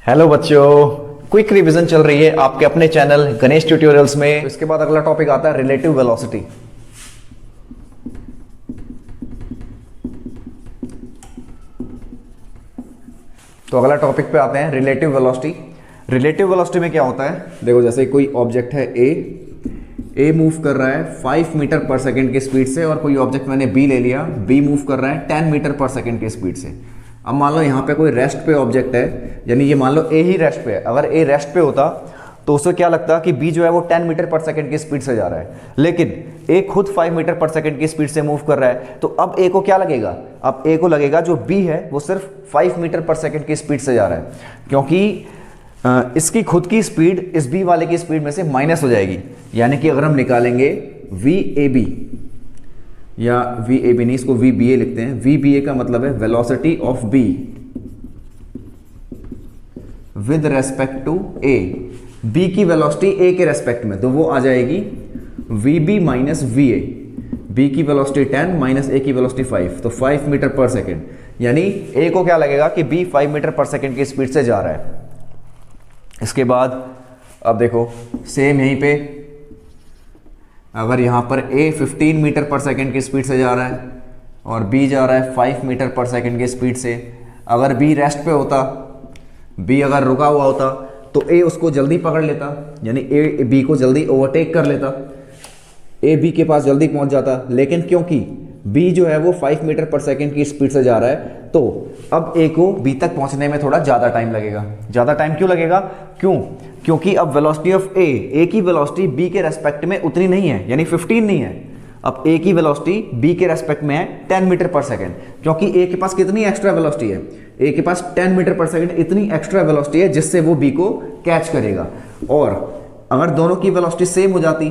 Hello बच्चों, quick revision चल रही है आपके अपने चैनल गणेश ट्यूटोरियल्स में। तो इसके बाद अगला टॉपिक आता है रिलेटिव वेलोसिटी। तो अगला टॉपिक पे आते हैं रिलेटिव वेलोसिटी। रिलेटिव वेलोसिटी में क्या होता है, देखो जैसे कोई ऑब्जेक्ट है ए मूव कर रहा है 5 मीटर पर सेकंड की स्पीड से, और कोई ऑब्जेक्ट मैंने बी ले लिया, बी मूव कर रहा है 10 मीटर पर सेकंड की स्पीड से। अब मान लो यहाँ पे कोई रेस्ट पे ऑब्जेक्ट है, यानी ये मान लो ए ही रेस्ट पे है। अगर ए रेस्ट पे होता तो उसे क्या लगता कि बी जो है वो 10 मीटर पर सेकंड की स्पीड से जा रहा है, लेकिन ए खुद 5 मीटर पर सेकंड की स्पीड से मूव कर रहा है। तो अब ए को क्या लगेगा, अब ए को लगेगा जो बी है वो सिर्फ 5 मीटर पर सेकंड की स्पीड से जा रहा है, क्योंकि इसकी खुद की स्पीड इस बी वाले की स्पीड में से माइनस हो जाएगी। यानी कि अगर हम निकालेंगे वी ए बी, या वी ए बी नहीं, इसको वी बी ए लिखते हैं। वी बी ए का मतलब है velocity of B with respect to A. B की वेलोसिटी ए के रेस्पेक्ट में, तो वो आ जाएगी V B minus V A. B की वेलोसिटी 10 माइनस ए की वेलोसिटी 5, तो 5 मीटर पर सेकेंड। यानी ए को क्या लगेगा कि बी 5 मीटर पर सेकेंड की स्पीड से जा रहा है। इसके बाद अब देखो सेम यहीं पे, अगर यहाँ पर a 15 मीटर पर सेकंड की स्पीड से जा रहा है और b जा रहा है 5 मीटर पर सेकंड की स्पीड से, अगर b रेस्ट पे होता, b अगर रुका हुआ होता तो a उसको जल्दी पकड़ लेता, यानी a b को जल्दी ओवरटेक कर लेता, a b के पास जल्दी पहुंच जाता। लेकिन क्योंकि b जो है वो 5 मीटर पर सेकंड की स्पीड से जा रहा है, तो अब a को b तक पहुंचने में थोड़ा ज़्यादा टाइम लगेगा। ज़्यादा टाइम क्यों लगेगा, क्योंकि अब वेलोसिटी ऑफ a की वेलोसिटी b के रेस्पेक्ट में उतनी नहीं है, यानी 15 नहीं है। अब a की वेलोसिटी b के रेस्पेक्ट में है 10 मीटर पर सेकंड, क्योंकि a के पास कितनी एक्स्ट्रा वेलोसिटी है, a के पास 10 मीटर पर सेकंड इतनी एक्स्ट्रा वेलोसिटी है जिससे वो b को कैच करेगा। और अगर दोनों की वेलोसिटी सेम हो जाती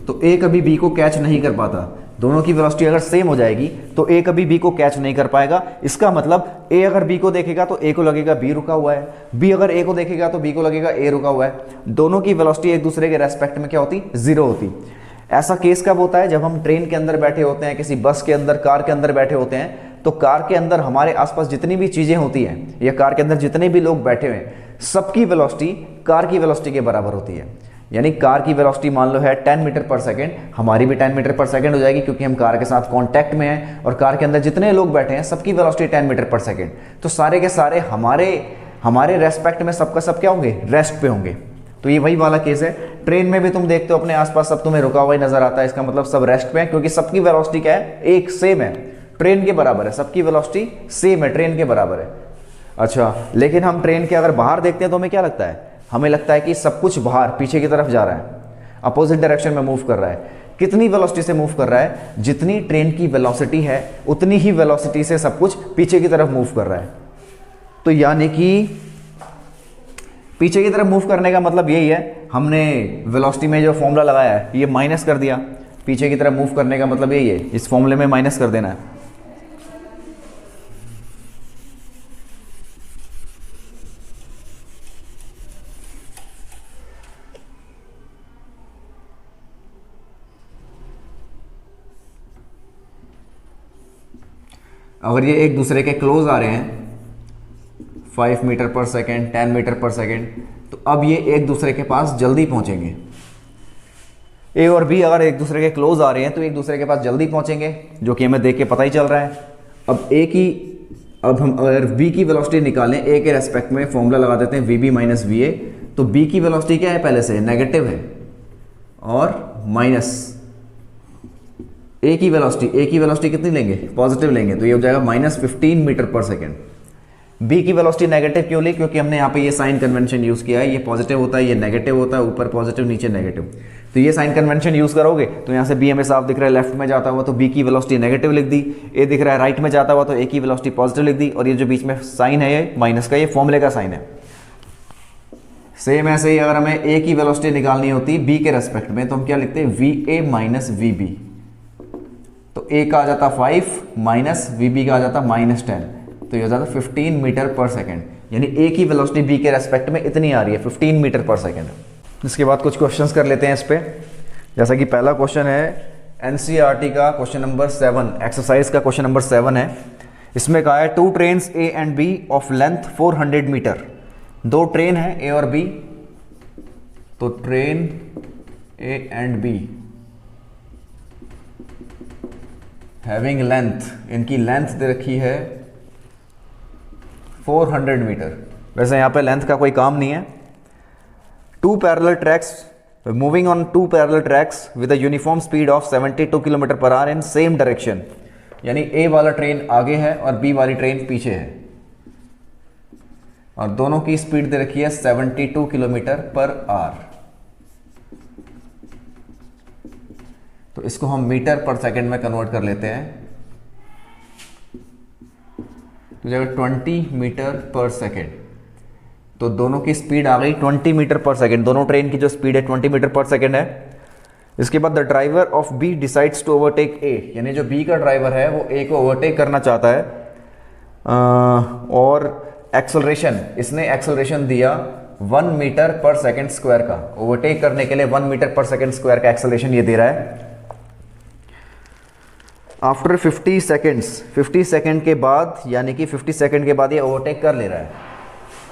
तो a कभी b को कैच नहीं कर पाता। दोनों की वेलोसिटी अगर सेम हो जाएगी तो a कभी b को कैच नहीं कर पाएगा। इसका मतलब a अगर b को देखेगा तो a को लगेगा b रुका हुआ है, b अगर a को देखेगा तो b को लगेगा a रुका हुआ है। दोनों की वेलोसिटी एक दूसरे के रेस्पेक्ट में क्या होती, जीरो होती। ऐसा केस कब होता है, जब हम ट्रेन के अंदर बैठे होते हैं, किसी बस के अंदर, कार के अंदर बैठे होते हैं, तो कार के अंदर हमारे आसपास जितनी भी चीजें होती हैं या कार के अंदर जितने भी लोग बैठे हुए हैं, सबकी वेलोसिटी कार की वेलोसिटी के बराबर होती है। यानी कार की वेलोसिटी मान लो है 10 मीटर पर सेकंड, हमारी भी 10 मीटर पर सेकंड हो जाएगी, क्योंकि हम कार के साथ कांटेक्ट में हैं और कार के अंदर जितने लोग बैठे हैं सबकी वेलोसिटी 10 मीटर पर सेकंड। तो सारे के सारे हमारे रेस्पेक्ट में सबका सब क्या होंगे, रेस्ट पे होंगे। तो ये वही वाला केस है। ट्रेन में भी तुम देखते हो अपने आसपास सब तुम्हें रुका हुआ ही नजर आता है, इसका मतलब सब रेस्ट पे है, क्योंकि सबकी वेलोसिटी क्या है, एक सेम है, ट्रेन के बराबर है। सबकी वेलोसिटी सेम है, ट्रेन के बराबर है। अच्छा, लेकिन हम ट्रेन के अगर बाहर देखते हैं तो हमें क्या लगता है, हमें लगता है कि सब कुछ बाहर पीछे की तरफ जा रहा है, अपोजिट डायरेक्शन में मूव कर रहा है। कितनी वेलोसिटी से मूव कर रहा है, जितनी ट्रेन की वेलोसिटी है उतनी ही वेलोसिटी से सब कुछ पीछे की तरफ मूव कर रहा है। तो यानी कि पीछे की तरफ मूव करने का मतलब यही है, हमने वेलोसिटी में जो फॉर्मूला लगाया है ये माइनस कर दिया। पीछे की तरफ मूव करने का मतलब यही है, इस फॉर्मूले में माइनस कर देना है। अगर ये एक दूसरे के क्लोज आ रहे हैं 5 metre per second, 10 metre per second, तो अब ये एक दूसरे के पास जल्दी पहुंचेंगे। ए और बी अगर एक दूसरे के क्लोज आ रहे हैं तो एक दूसरे के पास जल्दी पहुंचेंगे, जो कि हमें देख के पता ही चल रहा है। अब हम अगर बी की वेलोसिटी निकालें ए के रेस्पेक्ट में, फॉर्मूला लगा देते हैं V B minus V A. तो बी की वेलोसिटी क्या है, पहले से नेगेटिव है, और माइनस ए की वेलोसिटी कितनी लेंगे, पॉजिटिव लेंगे, तो ये हो जाएगा minus 15 metre per second. B की वेलोसिटी नेगेटिव क्यों ली, क्योंकि हमने यहाँ पे ये साइन कन्वेंशन यूज किया है, ये पॉजिटिव होता है, ये नेगेटिव होता है, ऊपर पॉजिटिव नीचे नेगेटिव। तो ये साइन कन्वेंशन यूज करोगे तो यहाँ से बी हमें साफ दिख रहा है, लेफ्ट में जाता हुआ, तो बी की वेलोसिटी नेगेटिव लिख दी। ए दिख रहा है राइट में जाता हुआ, तो ए की वेलोसिटी पॉजिटिव लिख दी, और ये जो बीच में साइन है ये माइनस का, ये फॉर्मूले का साइन है। सेम ऐसे ही अगर हमें ए की वेलोसिटी निकालनी होती बी के रेस्पेक्ट में, तो हम क्या लिखते हैं, V A minus V B. तो ए का आ जाता 5 माइनस वी बी का आ जाता -10, तो ये हो जाता 15 मीटर पर सेकेंड। यानी ए की वेलोसिटी बी के रेस्पेक्ट में इतनी आ रही है, 15 मीटर पर सेकेंड। इसके बाद कुछ क्वेश्चंस कर लेते हैं इस पे। जैसा कि पहला क्वेश्चन है एनसीईआरटी का क्वेश्चन नंबर 7, एक्सरसाइज का क्वेश्चन नंबर 7 है। इसमें कहा है two trains A and B of length 400 metre, दो ट्रेन है ए और बी, तो train A and B having length, इनकी लेंथ दे रखी है 400 मीटर। वैसे यहाँ पे लेंथ का कोई काम नहीं है। Two parallel tracks moving on two parallel tracks with a uniform speed of 72 kilometre per hour in same direction, यानी ए वाला ट्रेन आगे है और बी वाली ट्रेन पीछे है, और दोनों की स्पीड दे रखी है 72 किलोमीटर पर आवर। तो इसको हम मीटर पर सेकंड में कन्वर्ट कर लेते हैं, तो जाएगा 20 मीटर पर सेकंड। तो दोनों की स्पीड आ गई 20 मीटर पर सेकंड, दोनों ट्रेन की जो स्पीड है 20 मीटर पर सेकंड है। इसके बाद the driver of B decides to overtake A, यानी जो बी का ड्राइवर है वो ए को ओवरटेक करना चाहता है, और एक्सेलरेशन, इसने एक्सेलरेशन दिया 1 मीटर पर सेकंड स्क्वायर का। ओवरटेक करने के लिए 1 मीटर पर सेकंड स्क्वायर का एक्सेलरेशन ये दे रहा है। आफ्टर 50 सेकेंड्स, 50 सेकेंड के बाद, यानी कि 50 सेकेंड के बाद ये ओवरटेक कर ले रहा है,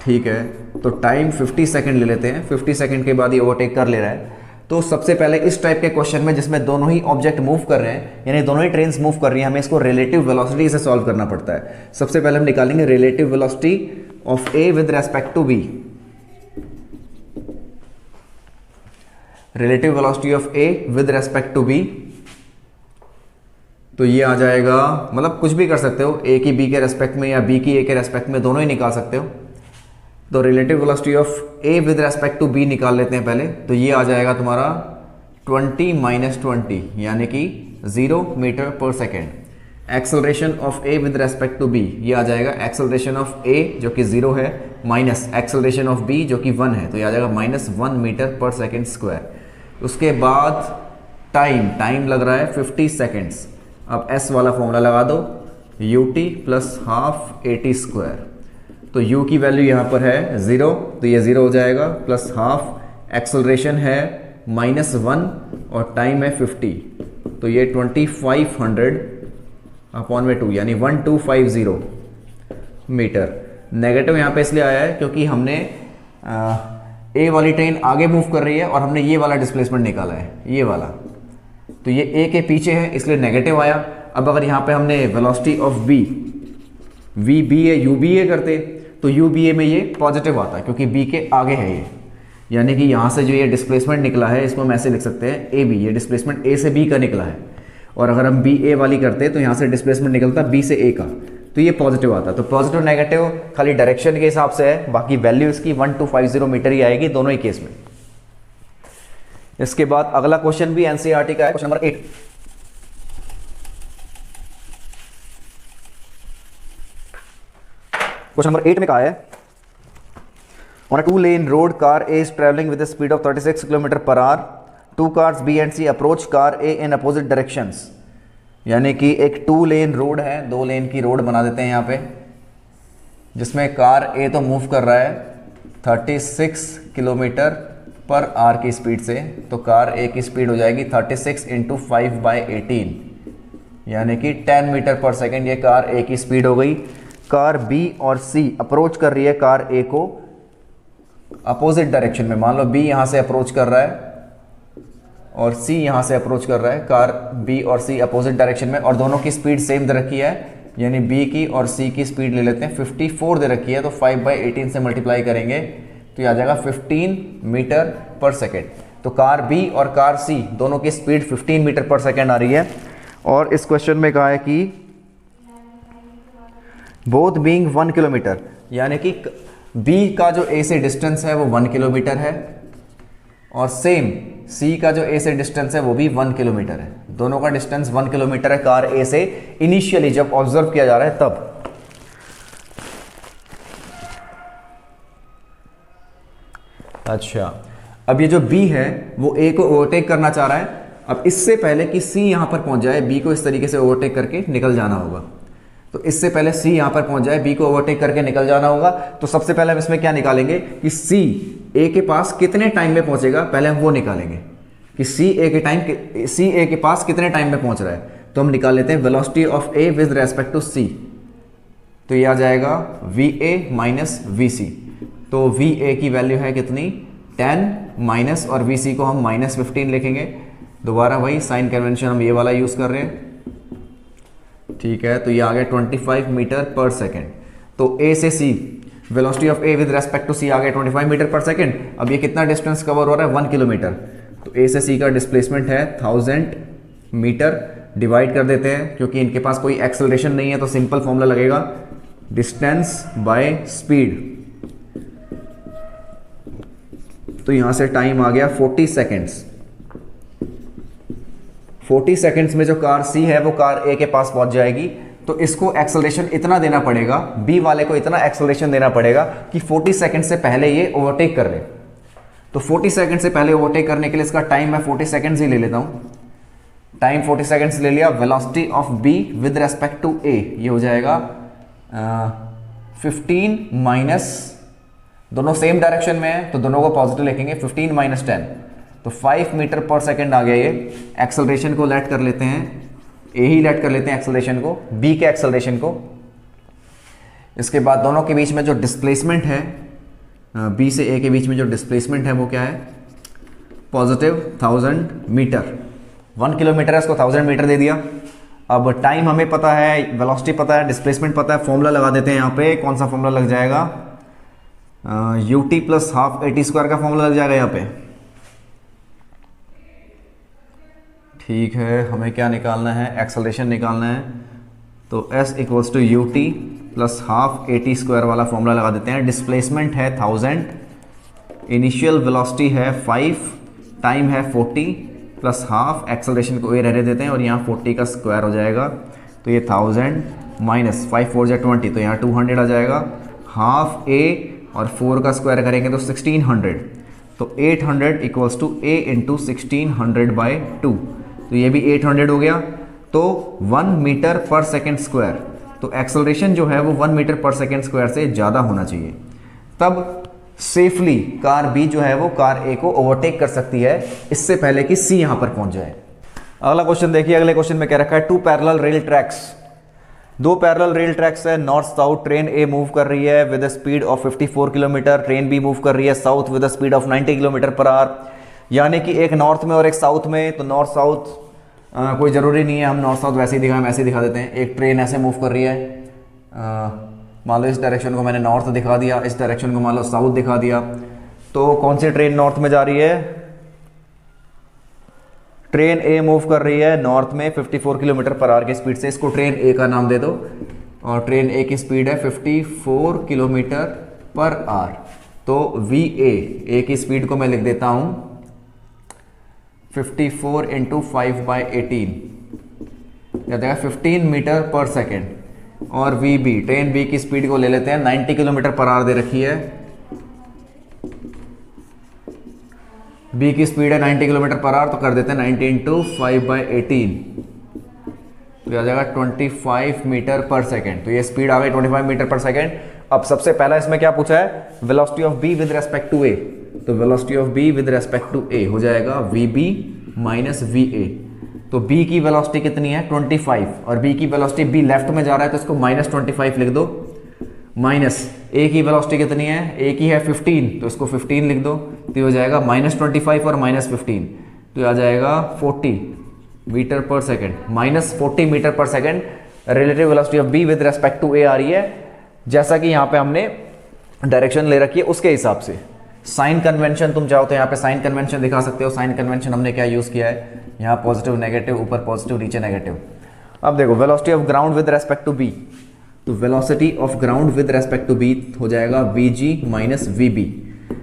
ठीक है। तो टाइम 50 सेकेंड ले लेते हैं, 50 सेकेंड के बाद ये ओवरटेक कर ले रहा है। तो सबसे पहले इस टाइप के क्वेश्चन में जिसमें दोनों ही ऑब्जेक्ट मूव कर रहे हैं, यानी दोनों ही ट्रेन्स मूव कर रही हैं, हमें इसको रिलेटिव वेलोसिटी से सॉल्व करना पड़ता है। सबसे पहले हम निकालेंगे relative velocity of A with respect to B, relative velocity of A with respect to B. तो ये आ जाएगा, मतलब कुछ भी कर सकते हो, ए की बी के रेस्पेक्ट में या बी की ए के रेस्पेक्ट में, दोनों ही निकाल सकते हो। तो relative velocity of A with respect to B निकाल लेते हैं पहले। तो ये आ जाएगा तुम्हारा 20 - 20, यानी कि 0 metre per second. Acceleration of A with respect to B, ये आ जाएगा एक्सेलरेशन ऑफ ए जो कि 0 है माइनस एक्सेलरेशन ऑफ बी जो कि 1 है, तो ये आ जाएगा -1 मीटर पर सेकेंड स्क्वायर। उसके बाद टाइम लग रहा है 50 सेकेंड्स। अब एस वाला फॉर्मूला लगा दो, ut + हाफ AT स्क्वायर। तो u की वैल्यू यहाँ पर है 0, तो ये 0 हो जाएगा, प्लस हाफ एक्सेलरेशन है -1 और टाइम है 50, तो ये 2500/2 यानी 1250 मीटर। नेगेटिव यहाँ पे इसलिए आया है क्योंकि हमने ए वाली ट्रेन आगे मूव कर रही है और हमने ये वाला डिस्प्लेसमेंट निकाला है, ये वाला, तो ये ए के पीछे है इसलिए नेगेटिव आया। अब अगर यहाँ पे हमने velocity of B, V B A U B A करते तो यू बी ए में ये पॉजिटिव आता क्योंकि बी के आगे है ये, यानी कि यहाँ से जो ये डिस्प्लेसमेंट निकला है इसको हम ऐसे लिख सकते हैं ए बी, ये डिस्प्लेसमेंट ए से बी का निकला है। और अगर हम बी ए वाली करते तो यहाँ से डिस्प्लेसमेंट निकलता बी से ए का, तो ये पॉजिटिव आता। तो पॉजिटिव नेगेटिव खाली डायरेक्शन के हिसाब से है, बाकी वैल्यू इसकी 1250 मीटर ही आएगी दोनों ही केस में। इसके बाद अगला क्वेश्चन भी एनसीईआरटी का है, क्वेश्चन नंबर 8। क्वेश्चन नंबर 8 में कहा है on a 2-lane road car A is traveling with a speed of 36 km per hour. Two cars B and C approach car A in opposite directions. यानी कि एक 2-lane road है, 2 लेन की road बना देते हैं यहाँ पे, जिसमें कार A तो मूव कर रहा है 36 किलोमीटर पर आवर की स्पीड से, तो कार A की स्पीड हो जाएगी 36 × 5/18 यानी कि 10 मीटर पर सेकेंड ये कार A की स्पीड हो गई। कार B और C अप्रोच कर रही है कार A को अपोजिट डायरेक्शन में। मान लो B यहाँ से अप्रोच कर रहा है और C यहाँ से अप्रोच कर रहा है, कार B और C अपोजिट डायरेक्शन में, और दोनों की स्पीड सेम दे रखी है, यानी B की और C की स्पीड ले लेते हैं 54 दे रखी है, तो 5/18 से मल्टीप्लाई करेंगे तो ये आ जाएगा 15 मीटर पर सेकेंड। तो कार B और कार C दोनों की स्पीड 15 मीटर पर सेकेंड आ रही है। और इस क्वेश्चन में कहा है कि बोथ बीइंग 1 किलोमीटर, यानी कि B का जो A से डिस्टेंस है वो 1 किलोमीटर है और सेम C का जो A से डिस्टेंस है वो भी 1 किलोमीटर है। दोनों का डिस्टेंस 1 किलोमीटर है कार A से, इनिशियली जब ऑब्जर्व किया जा रहा है तब। अच्छा, अब ये जो B है वो A को ओवरटेक करना चाह रहा है। अब इससे पहले कि C यहां पर पहुंच जाए, B को इस तरीके से ओवरटेक करके निकल जाना होगा। तो इससे पहले C यहां पर पहुंच जाए, B को ओवरटेक करके निकल जाना होगा। तो सबसे पहले हम इसमें क्या निकालेंगे कि C A के पास कितने टाइम में पहुंचेगा, पहले हम वो निकालेंगे कि C A के पास कितने टाइम में पहुंच रहा है। तो हम निकाल लेते हैं velocity of A with respect to C। तो ये आ जाएगा VA माइनस VC। तो VA की वैल्यू है कितनी 10 माइनस, और VC को हम -15 लिखेंगे। दोबारा वही साइन कन्वेंशन हम ये वाला यूज़ कर रहे हैं, ठीक है। तो ये आ गया 25 मीटर पर सेकेंड। तो A से C, velocity of A with respect to C आ गया 25 मीटर पर सेकेंड। अब ये कितना डिस्टेंस कवर हो रहा है 1 किलोमीटर। तो A से C का डिस्प्लेसमेंट है 1000 मीटर, डिवाइड कर देते हैं क्योंकि इनके पास कोई एक्सेलरेशन नहीं है, तो सिंपल फॉर्मूला लगेगा डिस्टेंस बाय स्पीड। तो यहां से टाइम आ गया 40 सेकेंड्स। 40 सेकेंड्स में जो कार C है वो कार A के पास पहुंच जाएगी। तो इसको एक्सेलरेशन इतना देना पड़ेगा, B वाले को इतना एक्सेलरेशन देना पड़ेगा कि 40 सेकेंड से पहले ये ओवरटेक कर ले। तो 40 सेकेंड से पहले ओवरटेक करने के लिए इसका टाइम मैं 40 सेकेंड्स ही ले लेता हूं। टाइम 40 सेकेंड्स ले लिया। Velocity of B with respect to A ये हो जाएगा 15 माइनस, दोनों सेम डायरेक्शन में है तो दोनों को पॉजिटिव लिखेंगे, 15 माइनस 10, तो 5 मीटर पर सेकेंड आ गया ये। एक्सेलरेशन को लेट कर लेते हैं, A ही लेट कर लेते हैं एक्सेलरेशन को, B के एक्सेलरेशन को। इसके बाद दोनों के बीच में जो डिस्प्लेसमेंट है, B से A के बीच में जो डिस्प्लेसमेंट है वो क्या है, पॉजिटिव 1000 मीटर। 1 किलोमीटर है, इसको 1000 मीटर दे दिया। अब टाइम हमें पता है, वेलोसिटी पता है, डिस्प्लेसमेंट पता है, फॉर्मूला लगा देते हैं यहाँ पे। कौन सा फॉर्मूला लग जाएगा, ut plus half AT square का फॉर्मूला लग जाएगा यहाँ पे। ठीक है, हमें क्या निकालना है, एक्सेलरेशन निकालना है। तो S equals to ut plus half AT square वाला फॉर्मूला लगा देते हैं। डिस्प्लेसमेंट है 1000, इनिशियल वेलोसिटी है 5, टाइम है 40 प्लस हाफ, एक्सेलरेशन को A रहने देते हैं और यहाँ 40 का स्क्वायर हो जाएगा। तो ये 1000 माइनस 5 4 जा 20, तो यहाँ 200 आ जाएगा। हाफ A और 4 का स्क्वायर करेंगे तो 1600, तो 800 इक्वल्स टू A इंटू 1600/2। तो ये भी 800 हो गया। तो 1 मीटर पर सेकेंड स्क्वायर, तो एक्सेलरेशन जो है वो 1 मीटर पर सेकेंड स्क्वायर से ज़्यादा होना चाहिए, तब सेफली कार B जो है वो कार A को ओवरटेक कर सकती है इससे पहले कि C यहां पर पहुंच जाए। अगला क्वेश्चन देखिए। अगले क्वेश्चन में क्या रखा है, 2 parallel rail tracks, 2 parallel rail tracks है, north south. Train A move कर रही है with the speed of 54 kilometre, train B move कर रही है south with the speed of 90 kilometre per hour. यानी कि एक नॉर्थ में और एक साउथ में। तो नॉर्थ साउथ कोई ज़रूरी नहीं है हम नॉर्थ साउथ वैसे ही दिखाएं, वैसे ही दिखा देते हैं। एक ट्रेन ऐसे मूव कर रही है, मान लो इस डायरेक्शन को मैंने नॉर्थ दिखा दिया, इस डायरेक्शन को मान लो साउथ दिखा दिया। तो कौन सी ट्रेन नॉर्थ में जा रही है, ट्रेन A मूव कर रही है नॉर्थ में 54 किलोमीटर पर आवर की स्पीड से। इसको ट्रेन A का नाम दे दो, और ट्रेन A की स्पीड है 54 किलोमीटर पर आवर। तो VA, A की स्पीड को मैं लिख देता हूं 54 इंटू 5/18, या देगा 15 मीटर पर सेकेंड। और VB, ट्रेन B की स्पीड को ले लेते हैं, 90 किलोमीटर पर आवर दे रखी है। B की स्पीड है 90 किलोमीटर पर आवर, तो कर देते हैं 90 इंटू 5/18, तो आ जाएगा 25 मीटर पर सेकेंड। तो ये स्पीड आ गई 25 मीटर पर सेकेंड। अब सबसे पहला इसमें क्या पूछा है, velocity of B with respect to A। तो velocity of B with respect to A हो जाएगा VB माइनस VA। तो B की वेलोसिटी कितनी है 25, और B की वेलोसिटी B लेफ्ट में जा रहा है तो इसको -25 लिख दो। माइनस A की वेलोसिटी कितनी है, A की है 15, तो इसको 15 लिख दो। तो हो जाएगा -25 और -15, तो आ जाएगा 40 metre per second, -40 metre per second. Relative velocity of B with respect to A आ रही है, जैसा कि यहाँ पे हमने डायरेक्शन ले रखी है उसके हिसाब से। साइन कन्वेंशन तुम चाहो तो यहाँ पे साइन कन्वेंशन दिखा सकते हो। साइन कन्वेंशन हमने क्या यूज़ किया है, यहाँ पॉजिटिव नेगेटिव, ऊपर पॉजिटिव नीचे नेगेटिव। अब देखो velocity of ground with respect to B, तो velocity of ground with respect to B हो जाएगा VG माइनस VB।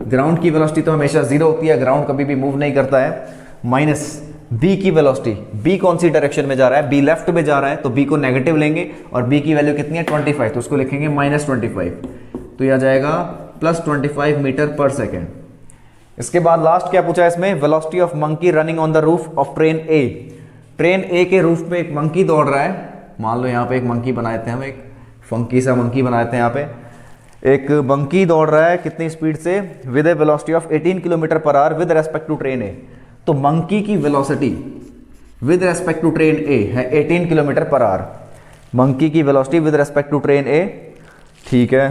ग्राउंड की वेलोसिटी तो हमेशा 0 होती है, ग्राउंड कभी भी मूव नहीं करता है। माइनस B की वेलोसिटी, B कौन सी डायरेक्शन में जा रहा है, B लेफ्ट में जा रहा है, तो B को नेगेटिव लेंगे, और B की वैल्यू कितनी है 25, तो उसको लिखेंगे -25, तो यह आ जाएगा +25 मीटर पर सेकेंड। इसके बाद लास्ट क्या पूछा है इसमें, velocity of monkey running on the roof of train A। Train A के रूफ पे एक मंकी दौड़ रहा है। मान लो यहाँ पे एक मंकी बनाए थे हम, एक फंकी सा मंकी बनाए थे। यहाँ पे एक मंकी दौड़ रहा है कितनी स्पीड से, with a velocity of 18 kilometre per hour with respect to train A। तो मंकी की velocity with respect to train A है 18 किलोमीटर पर आवर। मंकी की velocity with respect to train A ठीक है,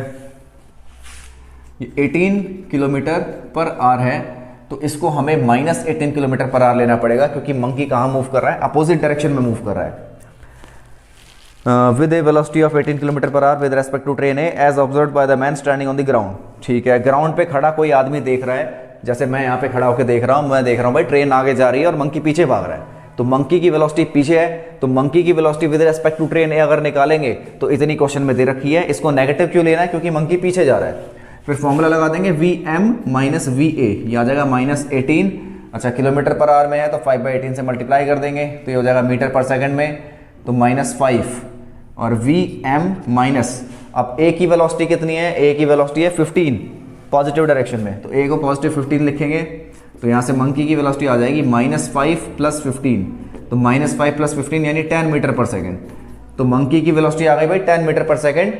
ये 18 किलोमीटर पर आवर है, तो इसको हमें -18 किलोमीटर पर आवर लेना पड़ेगा, क्योंकि मंकी कहाँ मूव कर रहा है, अपोजिट डायरेक्शन में मूव कर रहा है। With a velocity of 18 kilometre per hour with respect to train A as observed by the man standing on the ground. ठीक है, ग्राउंड पे खड़ा कोई आदमी देख रहा है, जैसे मैं यहाँ पे खड़ा होकर देख रहा हूँ, मैं देख रहा हूँ भाई ट्रेन आगे जा रही है और मंकी पीछे भाग रहा है, तो मंकी की वेलोसिटी पीछे है, तो मंकी की velocity with respect to train A अगर निकालेंगे तो इतनी क्वेश्चन में दे रखी है, इसको नेगेटिव क्यों लेना है, क्योंकि मंकी पीछे जा रहा है। फिर फॉर्मूला लगा देंगे Vm माइनस VA, ये आ जाएगा -18, अच्छा किलोमीटर पर आवर में है तो 5/18 से मल्टीप्लाई कर देंगे तो ये हो जाएगा मीटर पर सेकंड में, तो -5 और Vm माइनस, अब A की वेलोसिटी कितनी है, A की वेलोसिटी है 15 पॉजिटिव डायरेक्शन में, तो A को पॉजिटिव 15 लिखेंगे, तो यहाँ से मंकी की वेलोसिटी आ जाएगी -5 + 15, तो -5 + 15 यानी 10 मीटर पर सेकंड, तो मंकी की वेलोसिटी आ गई भाई 10 मीटर पर सेकंड।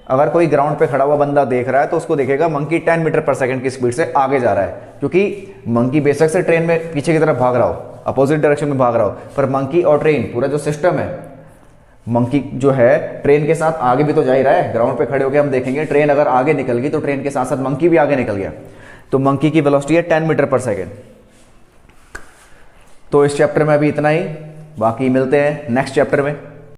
अगर कोई ग्राउंड पे खड़ा हुआ बंदा देख रहा है तो उसको देखेगा मंकी 10 मीटर पर सेकंड की स्पीड से आगे जा रहा है, क्योंकि मंकी बेशक से ट्रेन में पीछे की तरफ भाग रहा हो, अपोजिट डायरेक्शन में भाग रहा हो, पर मंकी और ट्रेन पूरा जो सिस्टम है, मंकी जो है ट्रेन के साथ आगे भी तो जा ही रहा है। ग्राउंड पे खड़े होकर हम देखेंगे ट्रेन अगर आगे निकल गई तो ट्रेन के साथ साथ मंकी भी आगे निकल गया, तो मंकी की वेलोसिटी है 10 मीटर पर सेकंड। तो इस चैप्टर में अभी इतना ही, बाकी मिलते हैं नेक्स्ट चैप्टर में।